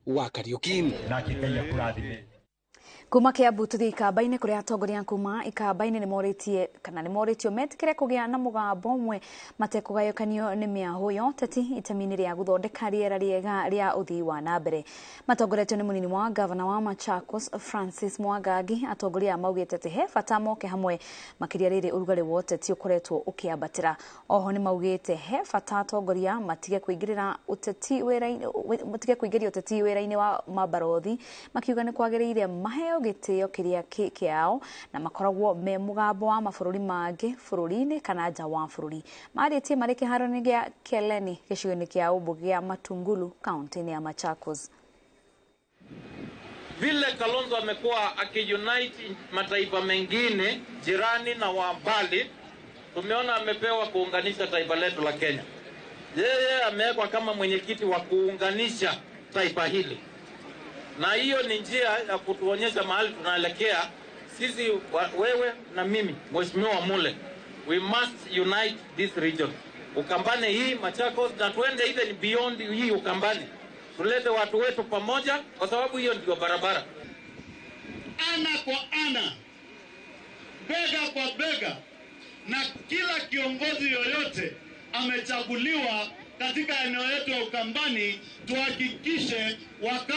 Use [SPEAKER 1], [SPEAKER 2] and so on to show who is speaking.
[SPEAKER 1] wa Kariuki.
[SPEAKER 2] Kuma Kiambu tuthi ikambaine kuria atongoria kuma ikambaine ni moritio metikire kugia na mugambo umwe matekugayukanio ni miahuyo teti itemini ria guthondeka riera riega ria uthii wa nambere. Matongoretio ni munini wa gavana wa Machakos Francis Mwangangi atongoria maugite ati he bata moke hamwe makiria riri urugari wa uteti ukoretwo ukiambatira. Oho ni maugite he bata atongoria matige kuingirira uteti wira-ini wa mabarothi makiuga ni kwagiriire maheo gitio kiria kiao na makoragwo me mugambo wa mabũrũri mangĩ bũrũri-inĩ kana nja wa bũrũri. Marĩtie marĩ kĩharo-inĩ gĩa Keleni gĩcigo-inĩ kĩa ũmbunge gĩa Matungulu kaunti-inĩ ya Machakos.
[SPEAKER 3] Vile Kalonzo amekuwa akiunite mataifa mengine jirani na wa mbali, tumeona amepewa kuunganisha taifa letu la Kenya. Yeye amewekwa kama mwenyekiti wa kuunganisha taifa hili. Na hiyo ni njia ya kutuonyesha mahali tunaelekea sisi, wewe na mimi, Mheshimiwa Mule. We must unite this region. Ukambani hii Machakos na tuende even beyond hii Ukambani. Tulete watu wetu pamoja kwa sababu hiyo ndio barabara.
[SPEAKER 4] Ana kwa ana, bega kwa bega, na kila kiongozi yoyote amechaguliwa katika eneo letu ya Ukambani, tuhakikishe Wakamba